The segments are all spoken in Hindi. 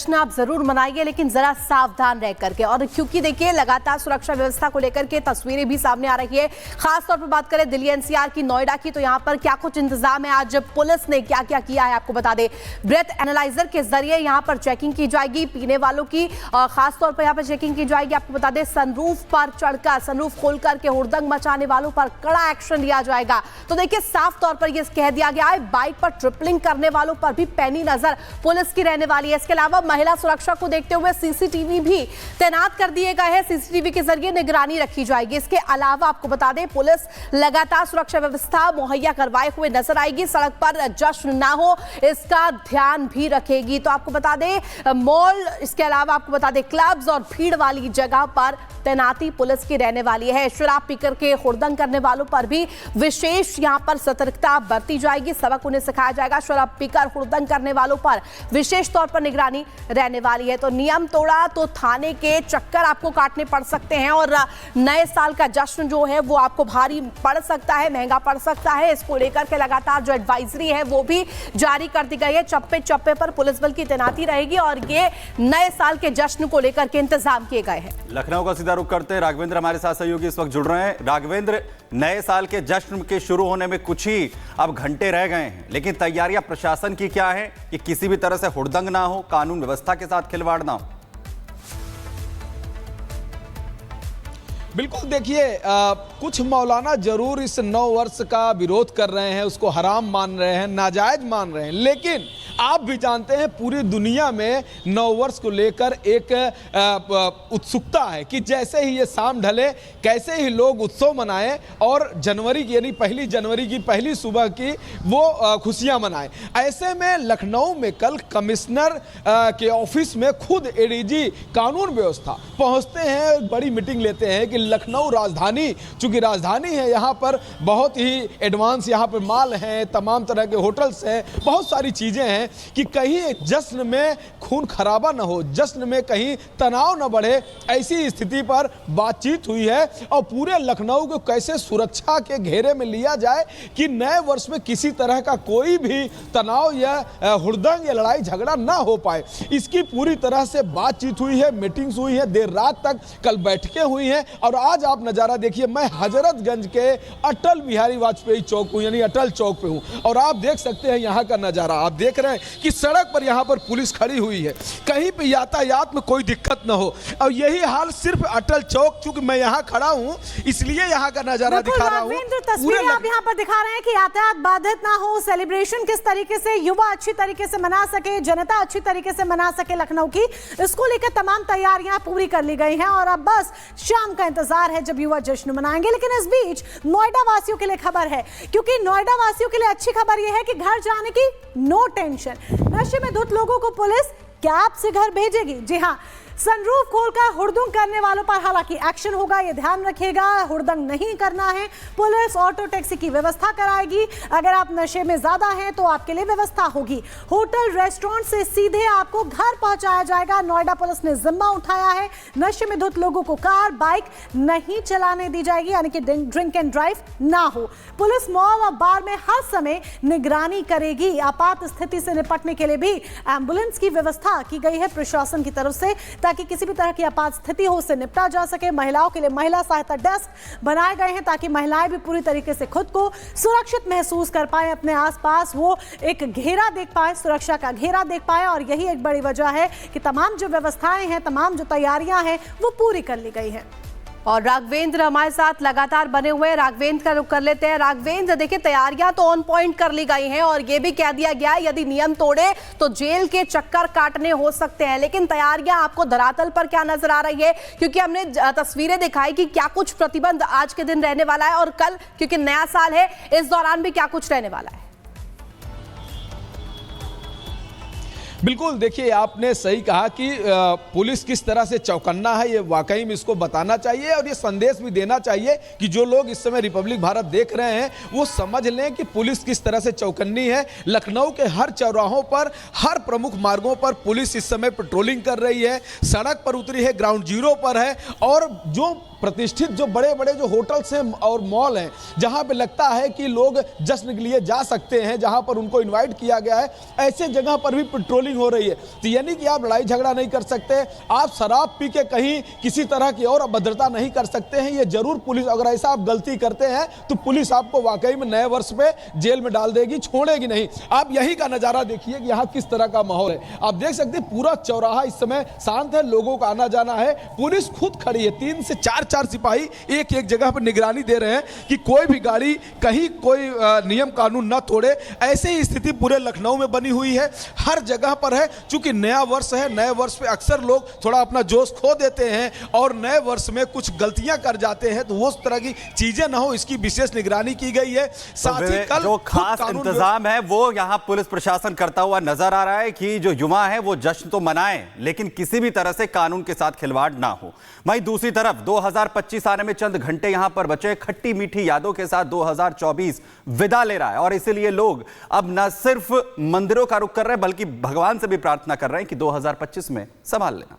जश्न आप जरूर मनाइए, लेकिन जरा सावधान रह करके। और क्योंकि देखिए लगातार सुरक्षा व्यवस्था को लेकर के तस्वीरें भी सामने आ रही है, खासतौर पर बात करें दिल्ली एनसीआर की, नोएडा की, तो यहाँ पर क्या कुछ इंतजाम है, आज पुलिस ने क्या क्या किया है आपको बता दें। ब्रेथ एनालाइजर के जरिए यहाँ पर चेकिंग की जाएगी, पीने वालों की खासतौर पर यहाँ पर चेकिंग की जाएगी। आपको बता दें सनरूफ पर चढ़कर, सनरूफ खोल करके हुड़दंग मचाने वालों पर कड़ा एक्शन लिया जाएगा। तो देखिए साफ तौर पर यह कह दिया गया है, बाइक पर ट्रिपलिंग करने वालों पर भी पैनी नजर पुलिस की रहने वाली है। इसके अलावा महिला सुरक्षा को देखते हुए सीसीटीवी भी तैनात कर दिए गए हैं, सीसीटीवी के जरिए निगरानी रखी जाएगी। इसके अलावा आपको बता दें पुलिस लगातार सुरक्षा व्यवस्था मुहैया करवाए हुए नजर आएगी, सड़क पर जश्न ना हो इसका ध्यान भी रखेगी। तो आपको बता दें मॉल, इसके अलावा आपको बता दें क्लब्स और भीड़ वाली जगह पर तैनाती पुलिस की रहने वाली है। शराब पीकर के हुड़दंग करने वालों पर भी विशेष यहां पर सतर्कता बरती जाएगी, सबक उन्हें सिखाया जाएगा। शराब पीकर हुड़दंग करने वालों पर विशेष तौर पर निगरानी रहने वाली है। तो नियम तोड़ा तो थाने के चक्कर आपको काटने पड़ सकते हैं और नए साल का जश्न जो है वो आपको भारी पड़ सकता है, महंगा पड़ सकता है। इसको लेकर के लगातार जो एडवाइजरी है वो भी जारी कर दी गई है। चप्पे चप्पे पर पुलिस बल की तैनाती रहेगी और ये नए साल के जश्न को लेकर के इंतजाम किए गए हैं। लखनऊ का सीधा रुख करते हैं, राघवेंद्र हमारे साथ सहयोगी इस वक्त जुड़ रहे हैं। राघवेंद्र, नए साल के जश्न के शुरू होने में कुछ ही अब घंटे रह गए हैं, लेकिन तैयारियां प्रशासन की क्या है कि किसी भी तरह से हुड़दंग ना हो, कानून व्यवस्था के साथ खिलवाड़ ना हो? बिल्कुल, देखिए कुछ मौलाना जरूर इस नव वर्ष का विरोध कर रहे हैं, उसको हराम मान रहे हैं, नाजायज मान रहे हैं, लेकिन आप भी जानते हैं पूरी दुनिया में नव वर्ष को लेकर एक उत्सुकता है कि जैसे ही ये शाम ढले कैसे ही लोग उत्सव मनाएं और जनवरी की यानी 1 जनवरी की पहली सुबह की वो खुशियां मनाएं। ऐसे में लखनऊ में कल कमिश्नर के ऑफिस में खुद एडीजी कानून व्यवस्था पहुंचते हैं, बड़ी मीटिंग लेते हैं कि लखनऊ राजधानी, चूंकि राजधानी है, यहाँ पर बहुत ही एडवांस यहाँ पर माल हैं, तमाम तरह के होटल्स हैं, बहुत सारी चीज़ें हैं कि कहीं जश्न में खून खराबा न हो, जश्न में कहीं तनाव न बढ़े, ऐसी स्थिति पर बातचीत हुई है। और पूरे लखनऊ को कैसे सुरक्षा के घेरे में लिया जाए कि नए वर्ष में किसी तरह का कोई भी तनाव या हुड़दंग या लड़ाई झगड़ा ना हो पाए, इसकी पूरी तरह से बातचीत हुई है, मीटिंग्स हुई है, देर रात तक कल बैठकें हुई हैं। और आज आप नज़ारा देखिए, मैं हजरतगंज के अटल बिहारी वाजपेयी चौक हूँ, यानी अटल चौक पे हूँ, और आप देख सकते हैं यहाँ का नज़ारा। आप देख रहे हैं कि सड़क पर यहाँ पर पुलिस खड़ी हुई है, कहीं पे यातायात में कोई दिक्कत न हो। और यही हाल सिर्फ अटल चौक, चूंकि मैं यहाँ खड़ा हूँ इसलिए यहाँ का नजारा दिखा रहा हूँ। तस्वीरें आप यहाँ पर दिखा रहे हैं कि यातायात बाधित ना हो, सेलिब्रेशन किस तरीके से युवा अच्छी तरीके से मना सके, जनता अच्छी तरीके से मना सके लखनऊ की, इसको लेकर तमाम तैयारियां पूरी कर ली गई हैं। और अब बस शाम का इंतजार है जब युवा जश्न मनाएंगे। लेकिन इस बीच नोएडा वासियों के लिए खबर है, क्योंकि नोएडा वासियों के लिए अच्छी खबर यह है कि घर जाने की नो टेंशन। नशे में धुत लोगों को पुलिस कैब से घर भेजेगी। जी हाँ, सनरूफ खोलकर हुड़दंग करने वालों पर हालांकि एक्शन होगा, ये ध्यान रखिएगा, हुड़दंग नहीं करना है। पुलिस ऑटो टैक्सी की व्यवस्था कराएगी, अगर आप नशे में ज्यादा हैं तो आपके लिए व्यवस्था होगी। होटल रेस्टोरेंट से सीधे आपको घर पहुंचाया जाएगा। नोएडा पुलिस ने जिम्मा उठाया है, नशे में धुत लोगों को कार बाइक नहीं चलाने दी जाएगी, यानी कि ड्रिंक एंड ड्राइव ना हो। पुलिस मॉल और बार में हर समय निगरानी करेगी। आपात स्थिति से निपटने के लिए भी एम्बुलेंस की व्यवस्था की गई है प्रशासन की तरफ से, ताकि किसी भी तरह की आपात स्थिति हो उससे निपटा जा सके। महिलाओं के लिए महिला सहायता डेस्क बनाए गए हैं ताकि महिलाएं भी पूरी तरीके से खुद को सुरक्षित महसूस कर पाए, अपने आसपास वो एक घेरा देख पाए, सुरक्षा का घेरा देख पाए। और यही एक बड़ी वजह है कि तमाम जो व्यवस्थाएं हैं, तमाम जो तैयारियां हैं वो पूरी कर ली गई हैं। और राघवेंद्र हमारे साथ लगातार बने हुए हैं, राघवेंद्र का रुख कर लेते हैं। राघवेंद्र, देखिए तैयारियां तो ऑन पॉइंट कर ली गई हैं और ये भी कह दिया गया है यदि नियम तोड़े तो जेल के चक्कर काटने हो सकते हैं, लेकिन तैयारियां आपको धरातल पर क्या नजर आ रही है? क्योंकि हमने तस्वीरें दिखाई कि क्या कुछ प्रतिबंध आज के दिन रहने वाला है और कल क्योंकि नया साल है इस दौरान भी क्या कुछ रहने वाला है? बिल्कुल, देखिए आपने सही कहा कि पुलिस किस तरह से चौकन्ना है, ये वाकई में इसको बताना चाहिए और ये संदेश भी देना चाहिए कि जो लोग इस समय रिपब्लिक भारत देख रहे हैं वो समझ लें कि पुलिस किस तरह से चौकन्नी है। लखनऊ के हर चौराहों पर, हर प्रमुख मार्गों पर पुलिस इस समय पेट्रोलिंग कर रही है, सड़क पर उतरी है, ग्राउंड जीरो पर है। और जो प्रतिष्ठित जो बड़े बड़े जो होटल्स हैं और मॉल हैं जहां पे लगता है कि लोग जश्न के लिए जा सकते हैं, जहां पर उनको इनवाइट किया गया है, ऐसे जगह पर भी पेट्रोलिंग चेकिंग हो रही है। तो यानी कि आप लड़ाई झगड़ा नहीं कर सकते, आप शराब पी के कहीं किसी तरह की और अभद्रता नहीं कर सकते हैं। ये जरूर पुलिस, अगर ऐसा आप गलती करते हैं तो पुलिस आपको वाकई में नए वर्ष पे जेल में डाल देगी, छोड़ेगी नहीं। आप यही का नजारा देखिए कि यहाँ किस तरह का माहौल है। आप देख सकते हैं पूरा चौराहा इस समय शांत है, लोगों का आना जाना है, पुलिस खुद खड़ी है, 3 से 4 सिपाही एक एक जगह पर निगरानी दे रहे हैं कि कोई भी गाड़ी कहीं कोई नियम कानून न तोड़े। ऐसे ही स्थिति पूरे लखनऊ में बनी हुई है, हर जगह पर है। चूंकि नया वर्ष है, नए वर्ष पे अक्सर लोग थोड़ा अपना जोश खो देते हैं और नए वर्ष में कुछ गलतियां कर जाते हैं, तो वो उस तरह की चीजें ना हो, इसकी विशेष निगरानी की गई है। साथ ही कल जो खास इंतजाम है वो यहाँ पुलिस प्रशासन करता हुआ नजर आ रहा है कि जो युवा है वो जश्न तो मनाएं लेकिन किसी भी तरह से कानून के साथ खिलवाड़ ना हो। वहीं दूसरी तरफ 2025 आने में चंद घंटे यहां पर बचे, खट्टी मीठी यादों के साथ 2024 विदा ले रहा है और इसीलिए लोग अब न सिर्फ मंदिरों का रुख कर रहे हैं बल्कि भगवान से भी प्रार्थना कर रहे हैं कि 2025 में संभाल लेना।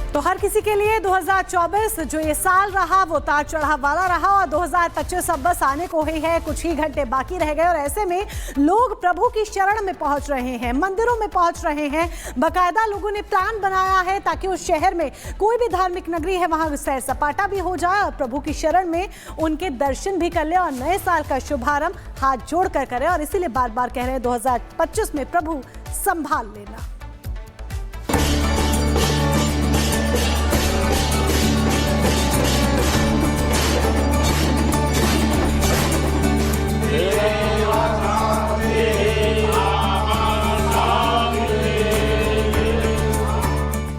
तो हर किसी के लिए 2024 जो ये साल रहा वो उतार चढ़ाव वाला रहा और 2025 अब बस आने को ही है, कुछ ही घंटे बाकी रह गए और ऐसे में लोग प्रभु की शरण में पहुंच रहे हैं, मंदिरों में पहुंच रहे हैं। बाकायदा लोगों ने प्लान बनाया है ताकि उस शहर में कोई भी धार्मिक नगरी है वहां सैर सपाटा भी हो जाए और प्रभु की शरण में उनके दर्शन भी कर ले और नए साल का शुभारंभ हाथ जोड़ कर करें। और इसीलिए बार बार कह रहे हैं 2025 में प्रभु संभाल लेना।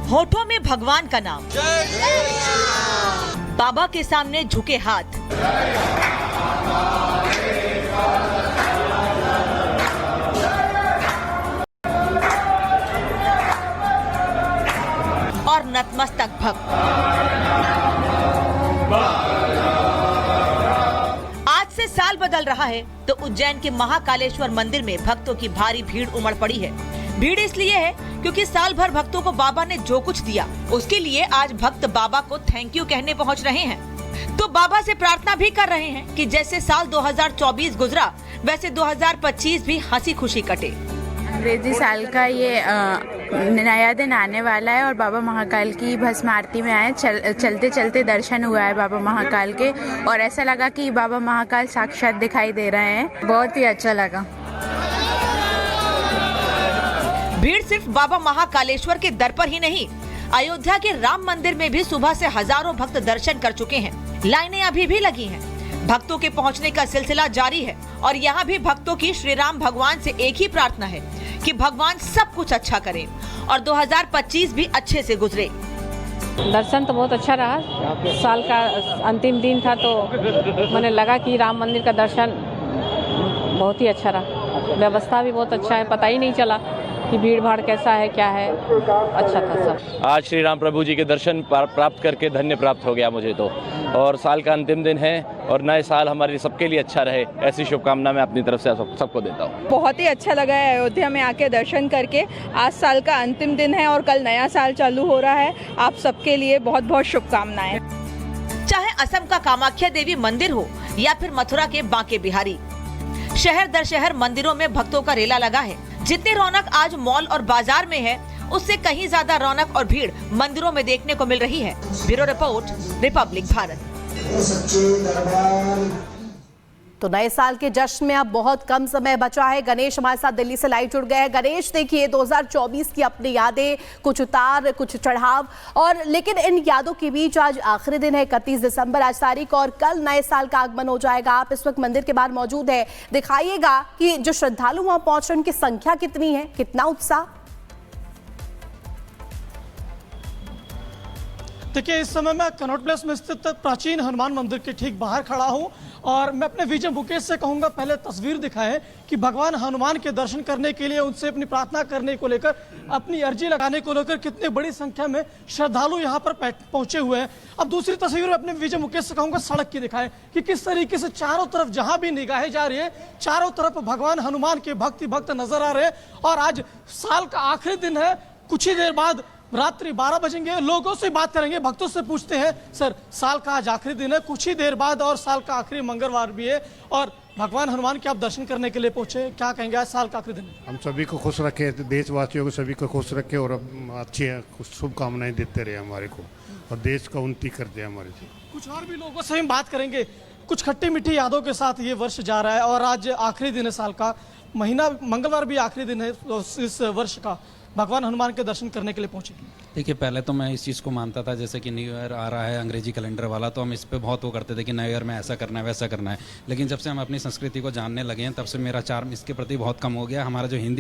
होठों में भगवान का नाम, बाबा के सामने झुके हाथ, और नतमस्तक भक्त। आज से साल बदल रहा है तो उज्जैन के महाकालेश्वर मंदिर में भक्तों की भारी भीड़ उमड़ पड़ी है। भीड़ इसलिए है क्योंकि साल भर भक्तों को बाबा ने जो कुछ दिया उसके लिए आज भक्त बाबा को थैंक यू कहने पहुंच रहे हैं। तो बाबा से प्रार्थना भी कर रहे हैं कि जैसे साल 2024 गुजरा वैसे 2025 भी हंसी खुशी कटे। अंग्रेजी साल का ये नया दिन आने वाला है और बाबा महाकाल की भस्म आरती में आए, चलते चलते दर्शन हुआ है बाबा महाकाल के और ऐसा लगा कि बाबा महाकाल साक्षात दिखाई दे रहे हैं। बहुत ही अच्छा लगा। भीड़ सिर्फ बाबा महाकालेश्वर के दर पर ही नहीं, अयोध्या के राम मंदिर में भी सुबह से हजारों भक्त दर्शन कर चुके हैं। लाइनें अभी भी लगी हैं। भक्तों के पहुंचने का सिलसिला जारी है और यहाँ भी भक्तों की श्री राम भगवान से एक ही प्रार्थना है कि भगवान सब कुछ अच्छा करे और 2025 भी अच्छे से गुजरे। दर्शन तो बहुत अच्छा रहा। साल का अंतिम दिन था तो मैंने लगा कि राम मंदिर का दर्शन बहुत ही अच्छा रहा। व्यवस्था भी बहुत अच्छा है, पता ही नहीं चला कि भीड़ भाड़ कैसा है क्या है, अच्छा था सब। आज श्री राम प्रभु जी के दर्शन प्राप्त करके धन्य प्राप्त हो गया मुझे तो। और साल का अंतिम दिन है और नए साल हमारे सबके लिए अच्छा रहे, ऐसी शुभकामना मैं अपनी तरफ से सबको देता हूँ। बहुत ही अच्छा लगा है अयोध्या में आके दर्शन करके। आज साल का अंतिम दिन है और कल नया साल चालू हो रहा है। आप सबके लिए बहुत बहुत शुभकामनाएं। चाहे असम का कामाख्या देवी मंदिर हो या फिर मथुरा के बांके बिहारी, शहर दर शहर मंदिरों में भक्तों का रेला लगा है। जितनी रौनक आज मॉल और बाजार में है उससे कहीं ज्यादा रौनक और भीड़ मंदिरों में देखने को मिल रही है। Bureau report, Republic Bharat. तो नए साल के जश्न में अब बहुत कम समय बचा है। गणेश हमारे साथ दिल्ली से लाइव जुड़ गए हैं। गणेश, देखिए 2024 की अपनी यादें, कुछ उतार कुछ चढ़ाव, और लेकिन इन यादों के बीच आज आखिरी दिन है, 31 दिसंबर आज तारीख, और कल नए साल का आगमन हो जाएगा। आप इस वक्त मंदिर के बाहर मौजूद है, दिखाइएगा कि जो श्रद्धालु वहां पहुंच रहे हैं उनकी संख्या कितनी है, कितना उत्साह। देखिए, इस समय मैं कनॉट प्लेस में स्थित प्राचीन हनुमान मंदिर के ठीक बाहर खड़ा हूं और मैं अपने विजय मुकेश से कहूंगा पहले तस्वीर दिखाएं कि भगवान हनुमान के दर्शन करने के लिए, उनसे अपनी प्रार्थना करने को लेकर, अपनी अर्जी लगाने को लेकर कितनी बड़ी संख्या में श्रद्धालु यहाँ पर पहुंचे हुए हैं। अब दूसरी तस्वीर में अपने विजय मुकेश से कहूंगा सड़क की दिखाएं कि किस तरीके से चारों तरफ जहां भी निगाहें जा रही है, चारों तरफ भगवान हनुमान के भक्त नजर आ रहे हैं। और आज साल का आखिरी दिन है, कुछ ही देर बाद रात्रि 12 बजेंगे। लोगों से बात करेंगे, भक्तों से पूछते हैं, सर साल का आज आखिरी दिन है, कुछ ही देर बाद और साल का आखिरी मंगलवार भी है और भगवान हनुमान के आप दर्शन करने के लिए पहुंचे, क्या कहेंगे? आज साल का आखिरी दिन है। हम सभी को खुश रखे, देशवासियों को सभी को खुश रखे और अच्छी शुभकामनाएं देते रहे हमारे को और देश का उन्नति कर दे हमारे से। कुछ और भी लोगों से हम बात करेंगे। कुछ खट्टी मीठी यादों के साथ ये वर्ष जा रहा है और आज आखिरी दिन है साल का, महीना मंगलवार भी आखिरी दिन है इस वर्ष का। भगवान हनुमान के दर्शन करने के लिए पहुंचे। देखिए, पहले तो मैं इस चीज़ को मानता था, जैसे कि न्यू ईयर आ रहा है अंग्रेजी कैलेंडर वाला, तो हम इस पे बहुत वो करते थे कि न्यू ईयर में ऐसा करना है वैसा करना है। लेकिन जब से हम अपनी संस्कृति को जानने लगे हैं तब से मेरा चार्म इसके प्रति बहुत कम हो गया। हमारा जो हिंदी